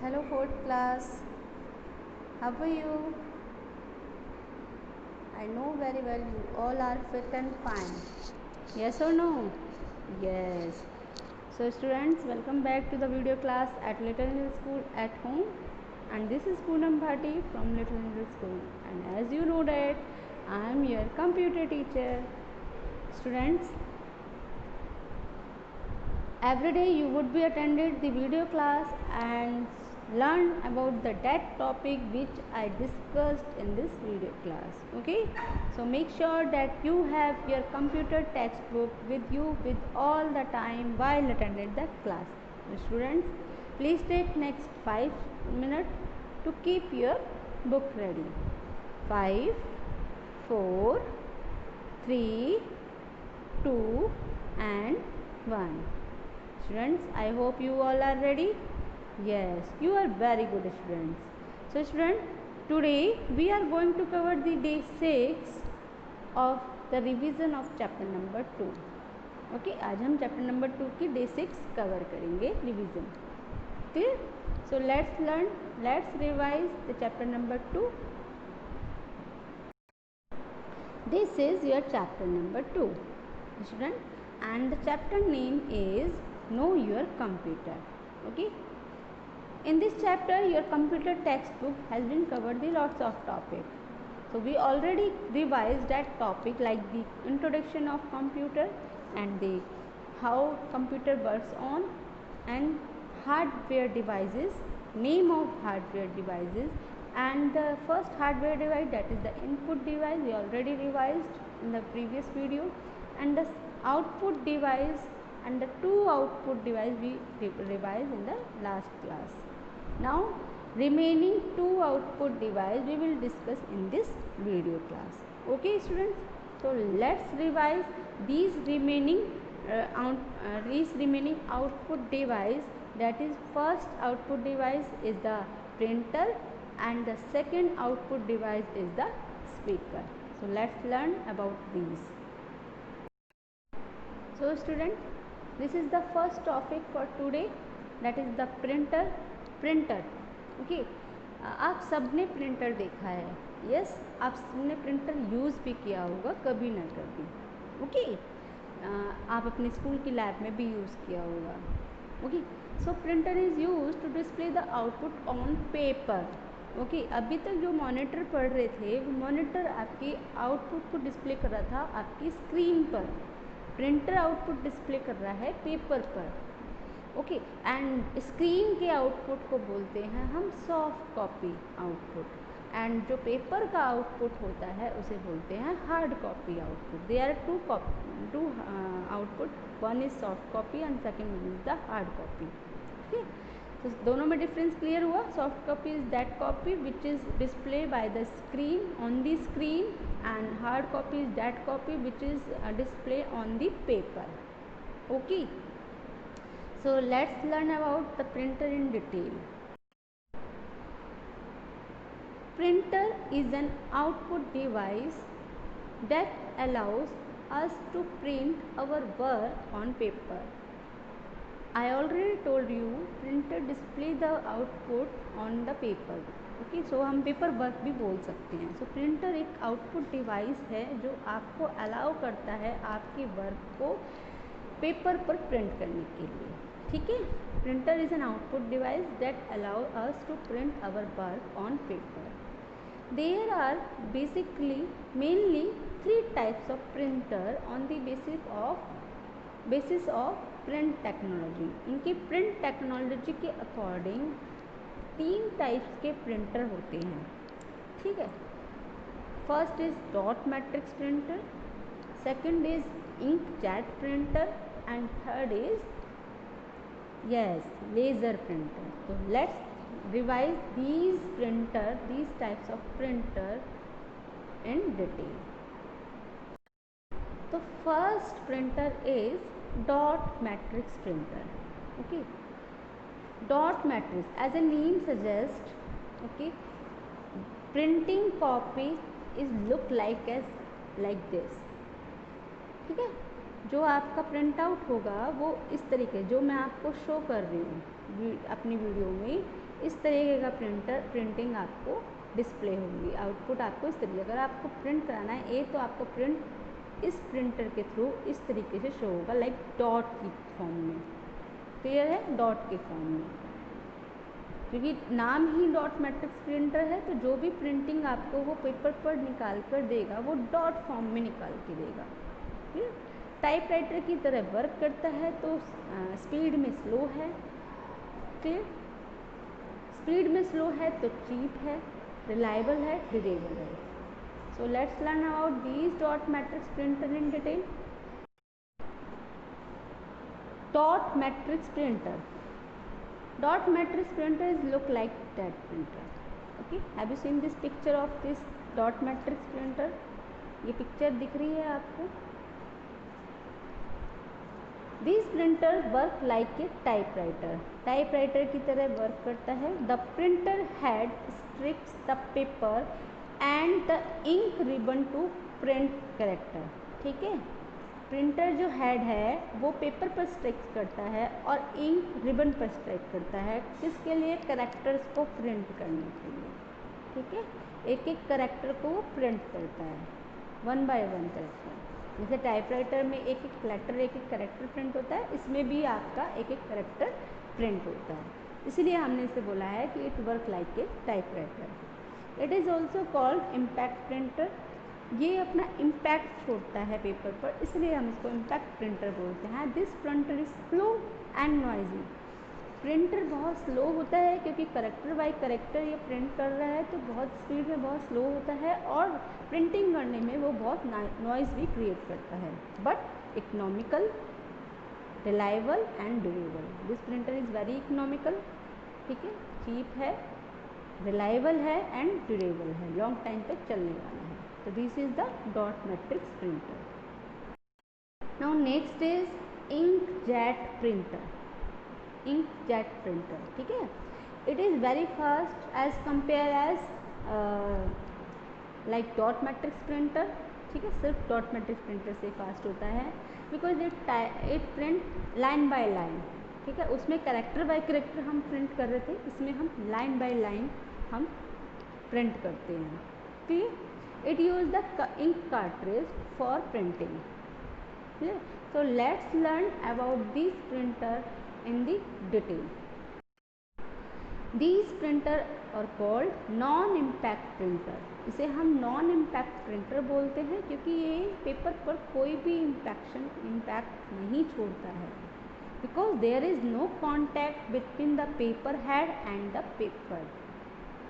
Hello fourth class, how are you? I know very well you all are fit and fine. Yes or no? Yes. So students, welcome back to the video class at Little Angel School at home. And this is Poonam Bhati from Little Angel School. And as you know that I am your computer teacher. Students, every day you would be attended the video class and learn about that topic which I discussed in this video class. Okay, so make sure that you have your computer textbook with you with all the time while attending the class. Students, please take next 5 minutes to keep your book ready. 5, 4, 3, 2 and 1. Students, I hope you all are ready. Yes, you are very good students. So students, today we are going to cover the day 6 of the revision of chapter number 2. Okay, आज हम chapter number 2 की day 6 cover करेंगे revision. Clear? So let's revise the chapter number 2. This is your chapter number 2, student, and the chapter name is Know Your Computer. Okay. In this chapter, your computer textbook has been covered the lots of topics. So we already revised that topic like the introduction of computer and the how computer works on and hardware devices, name of hardware devices, and the first hardware device, that is the input device, we already revised in the previous video, and the output device and the two output device we revised in the last class. Now remaining two output device we will discuss in this video class. Okay students, so let's revise these remaining output device. That is, first output device is the printer and the second output device is the speaker. So let's learn about these. So student, this is the first topic for today, that is the printer. Okay, आप सबने printer देखा है. Yes, आप सबने printer use भी किया होगा कभी ना कभी. ओके, आप अपने स्कूल की लैब में भी यूज़ किया होगा. Okay, so printer is use to display the output on paper. Okay, अभी तक जो मॉनिटर पढ़ रहे थे वो मॉनिटर आपकी आउटपुट को डिस्प्ले कर रहा था आपकी स्क्रीन पर. प्रिंटर आउटपुट डिस्प्ले कर रहा है पेपर पर. ओके, एंड स्क्रीन के आउटपुट को बोलते हैं हम सॉफ्ट कॉपी आउटपुट, एंड जो पेपर का आउटपुट होता है उसे बोलते हैं hard copy output. They are two output, one is soft copy and second is the hard copy. ठीक, तो दोनों में डिफरेंस क्लियर हुआ. Soft copy is that copy which is display by the screen on the screen, and hard copy is that copy which is display on the paper. Okay, so let's learn about the printer in detail. Printer is an output device that allows us to print our work on paper. I already told you printer display the output on the paper. Okay, so हम paper work भी बोल सकते हैं. So printer एक output device है जो आपको allow करता है आपके वर्क को पेपर पर प्रिंट करने के लिए. ठीक है, printer is an output device that allow us to print our work on paper. There are basically mainly 3 types of printer on the basis of print technology. इनकी प्रिंट टेक्नोलॉजी के according 3 types के printer होते हैं. ठीक है, first is dot matrix printer, second is inkjet printer, and third is laser printer. So let's revise these types of printer in detail. The first printer is dot matrix printer. Okay, dot matrix, as a name suggests, okay, printing copy is look like this. ठीक है, जो आपका print out होगा वो इस तरीके, जो मैं आपको शो कर रही हूँ अपनी वीडियो में, इस तरीके का प्रिंटिंग आपको डिस्प्ले होगी। आउटपुट आपको इस तरीके, अगर आपको प्रिंट कराना है तो आपको प्रिंट इस प्रिंटर के थ्रू इस तरीके से शो होगा, लाइक डॉट की फॉर्म में। क्लियर है? डॉट के फॉर्म में, क्योंकि नाम ही डॉट मैट्रिक्स प्रिंटर है, तो जो भी प्रिंटिंग आपको वो पेपर पर निकाल कर देगा वो डॉट फॉर्म में निकाल के देगा। क्लियर? टाइपराइटर की तरह वर्क करता है, तो स्पीड में स्लो है। क्लियर? स्पीड में स्लो है तो चीप है, रिलायबल है, ड्यूरेबल है। So let's learn about these dot matrix printer in detail. Dot matrix printer. Dot matrix printer is look like that printer. Okay, have you seen this picture of this dot matrix printer? ये picture दिख रही है आपको? These printer work like a typewriter. Typewriter की तरह work करता है. The printer head strikes the paper and the ink ribbon to print character. ठीक है? प्रिंटर जो हेड है वो पेपर पर स्ट्राइक करता है और इंक रिबन पर स्ट्राइक करता है, किसके लिए? कैरेक्टर्स को प्रिंट करने के लिए। ठीक है? एक एक कैरेक्टर को वो प्रिंट करता है, 1 बाय 1 कैरेक्टर। जैसे टाइपराइटर में एक एक लेटर, एक एक कैरेक्टर प्रिंट होता है, इसमें भी आपका एक एक कैरेक्टर प्रिंट होता है। इसीलिए हमने इसे बोला है कि it work like a typewriter. It is also called impact printer. ये अपना इम्पैक्ट छोड़ता है पेपर पर, इसलिए हम इसको इम्पैक्ट प्रिंटर बोलते हैं। This printer is slow and noisy. Printer बहुत स्लो होता है क्योंकि करेक्टर बाय करेक्टर ये प्रिंट कर रहा है, तो बहुत स्पीड में बहुत स्लो होता है और प्रिंटिंग करने में वो बहुत नॉइज़ भी क्रिएट करता है। But economical, reliable and durable. This printer is very economical. ठीक है? चीप है, रिलायबल है एंड ड्यूरेबल है, लॉन्ग टाइम तक चलने वाला है। So this is the dot matrix printer. Now next is inkjet printer. Inkjet printer, ठीक है? It is very fast as compare as like dot matrix printer. ठीक है? सिर्फ dot matrix printer से फास्ट होता है because it print line by line. ठीक है? उसमें कैरेक्टर बाय कैरेक्टर हम प्रिंट कर रहे थे, इसमें हम लाइन बाय लाइन हम प्रिंट करते हैं। ठीक? It use the ink cartridge for printing. Clear? So let's learn about this printer in the detail. These printer are called non-impact printer. इसे हम non-impact printer बोलते हैं क्योंकि ये पेपर पर कोई भी इम्पैक्ट नहीं छोड़ता है, because there is no contact between the paper head and the paper.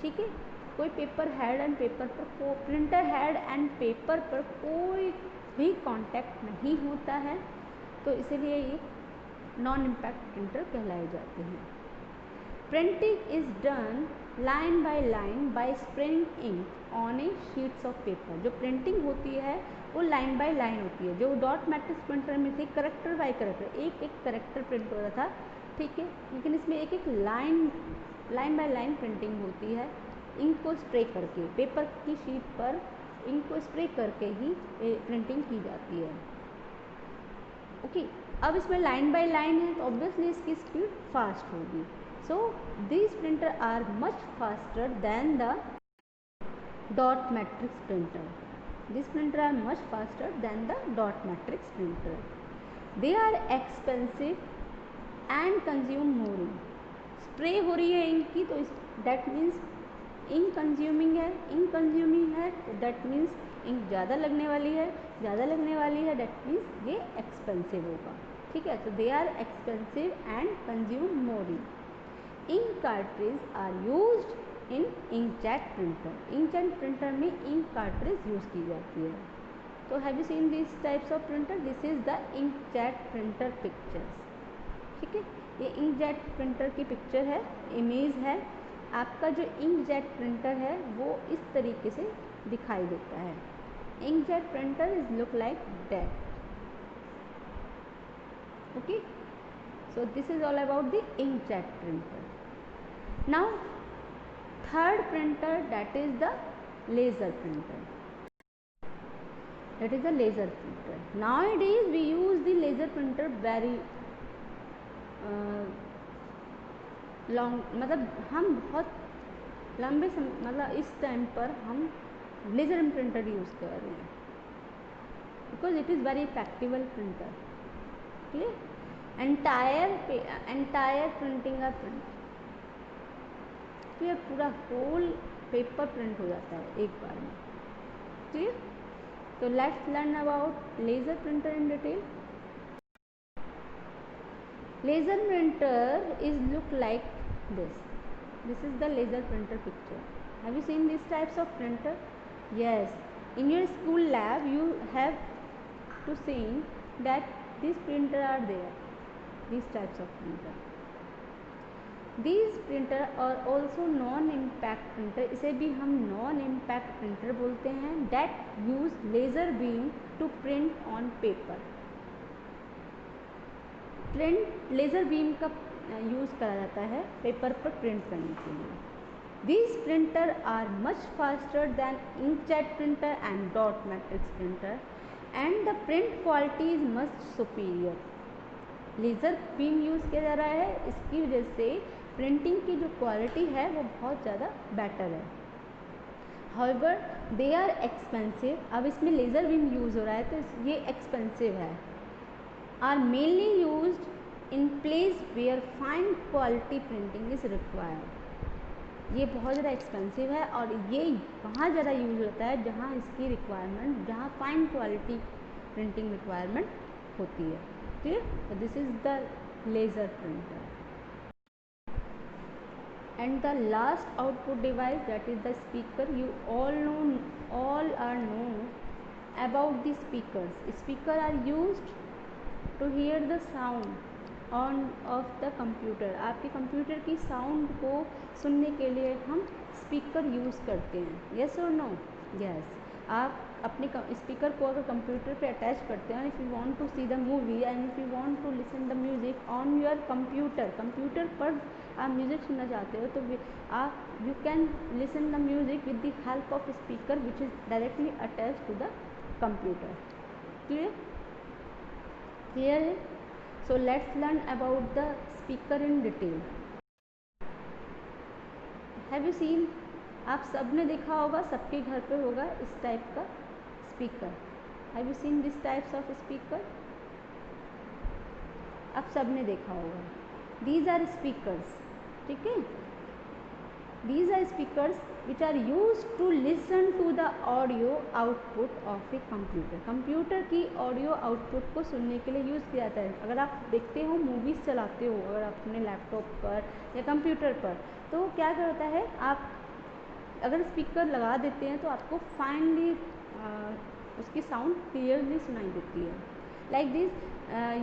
ठीक है? कोई पेपर हेड एंड पेपर पर, प्रिंटर हेड एंड पेपर पर कोई भी कांटेक्ट नहीं होता है, तो इसीलिए ये नॉन इम्पैक्ट प्रिंटर कहलाए जाते हैं। Printing is done line by line by spraying ink on a sheets of paper. जो प्रिंटिंग होती है वो लाइन बाय लाइन होती है। जो डॉट मैट्रिक्स प्रिंटर में थी करेक्टर बाय करेक्टर, एक एक करेक्टर प्रिंट हो रहा था। ठीक है? लेकिन इसमें एक एक लाइन बाय लाइन प्रिंटिंग होती है, इंक को स्प्रे करके, पेपर की शीट पर इंक को स्प्रे करके ही प्रिंटिंग की जाती है। ओके, अब इसमें लाइन बाय लाइन है तो ऑब्वियसली इसकी स्पीड फास्ट होगी। So these printer are much faster than the dot matrix printer. These printer are much faster than the dot matrix printer. They are expensive and consume more ink. Spray हो रही है ink की, तो that means ink consuming है, ink consuming है that means ink ज़्यादा लगने वाली है, ज़्यादा लगने वाली है दैट मीन्स ये एक्सपेंसिव होगा। ठीक है? तो they are expensive and consume more ink. Ink cartridge are used in inkjet printer. Inkjet printer में इंक कार्ट्रिज यूज़ की जाती है। तो have you seen this types of printer? This is the inkjet printer pictures. ठीक है? ये inkjet printer की picture है, इमेज है। आपका जो इंकजेट प्रिंटर है वो इस तरीके से दिखाई देता है। Inkjet printer is look like that. Okay, so this is all about the inkjet printer. Now third printer, that is the laser printer. that is the laser printer. Nowadays we use the laser printer very long, मतलब हम बहुत लंबे मतलब इस time पर हम laser printer use कर रहे हैं because it is very effective printer. Clear? Entire printing का प्रिंट, क्लियर? पूरा होल पेपर प्रिंट हो जाता है एक बार में. क्लियर? तो let's learn about laser printer in detail. Laser printer is look like this. This is the laser printer picture. Have you seen these types of printer? Yes. In your school lab, you have to see that these printer are there. These types of printer. These printer are also non-impact printer. इसे भी हम non-impact printer बोलते हैं. That use laser beam to print on paper. Print laser beam का use करा जाता है paper पर प्रिंट करने के लिए. These printer are much faster than inkjet printer and dot matrix printer and the print quality is much superior. Laser beam use किया जा रहा है, इसकी वजह से प्रिंटिंग की जो क्वालिटी है वो बहुत ज़्यादा बेटर है. However they are expensive. अब इसमें लेज़र बीम यूज़ हो रहा है तो ये एक्सपेंसिव है. are mainly used in place where fine quality printing is required. ये बहुत ज़्यादा एक्सपेंसिव है और ये वहाँ ज़्यादा यूज होता है जहाँ इसकी रिक्वायरमेंट, जहाँ फाइन क्वालिटी प्रिंटिंग रिक्वायरमेंट होती है. क्लियर? तो this is the laser printer. And the last output device that is the speaker. You all are know about the speakers. Speaker are used to hear the sound on of the computer. आपके computer की sound को सुनने के लिए हम speaker use करते हैं. yes or no? yes. आप अपने स्पीकर को अगर कंप्यूटर पे अटैच करते हैं, if you want to see the movie and if you want to listen the music on your computer पर आप म्यूज़िक सुनना चाहते हो तो आप you can listen the music with the help of speaker which is directly attach to the computer. Clear? Clear it? So let's learn about the speaker in detail. Have you seen? आप सब ने देखा होगा, सबके घर पे होगा इस टाइप का speaker. Have you seen this types of speaker? आप सब ने देखा होगा. These are speakers. ठीक है? These are speakers which are used to listen to the audio output of a computer. Computer की ऑडियो आउटपुट को सुनने के लिए यूज़ किया जाता है. अगर आप देखते हो मूवीज़ चलाते हो अगर आप अपने लैपटॉप पर या कंप्यूटर पर, तो क्या करता है, आप अगर स्पीकर लगा देते हैं तो आपको फाइनली उसकी साउंड क्लियरली सुनाई देती है. Like this.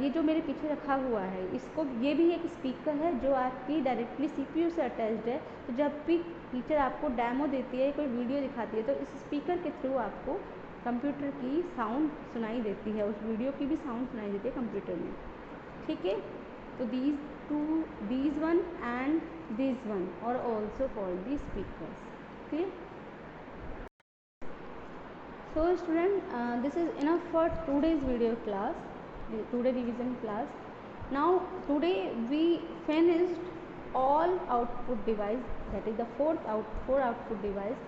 ये जो मेरे पीछे रखा हुआ है, इसको ये भी एक स्पीकर है जो आपकी डायरेक्टली सीपीयू से अटैच्ड है. तो जब भी टीचर आपको डेमो देती है, कोई वीडियो दिखाती है, तो इस स्पीकर के थ्रू आपको कंप्यूटर की साउंड सुनाई देती है, उस वीडियो की भी साउंड सुनाई देती है कंप्यूटर में. ठीक है? तो these one and this one are also called the speakers. Okay? So student, this is enough for today's video class, today revision class. Now today we finished all output device, that is the four output device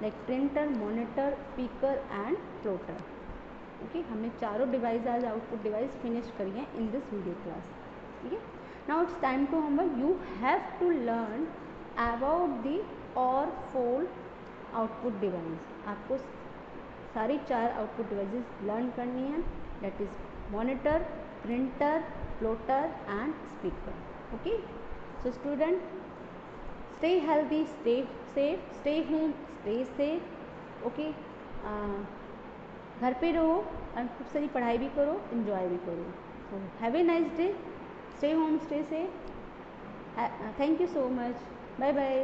like printer, monitor, speaker and plotter. Okay, हमने चारों device आज output device finish करी है in this video class. ठीक है? Now it's time to homework. You have to learn about the और 4 output device. आपको सारी 4 आउटपुट डिवाइसेस लर्न करनी है. That is monitor, printer, plotter and speaker. Okay? So student, stay healthy, stay safe, stay home, stay safe. Okay? घर पे रहो और खूब सारी पढ़ाई भी करो, एंजॉय भी करो. So have a nice day. Stay home, stay safe. Thank you so much. Bye bye.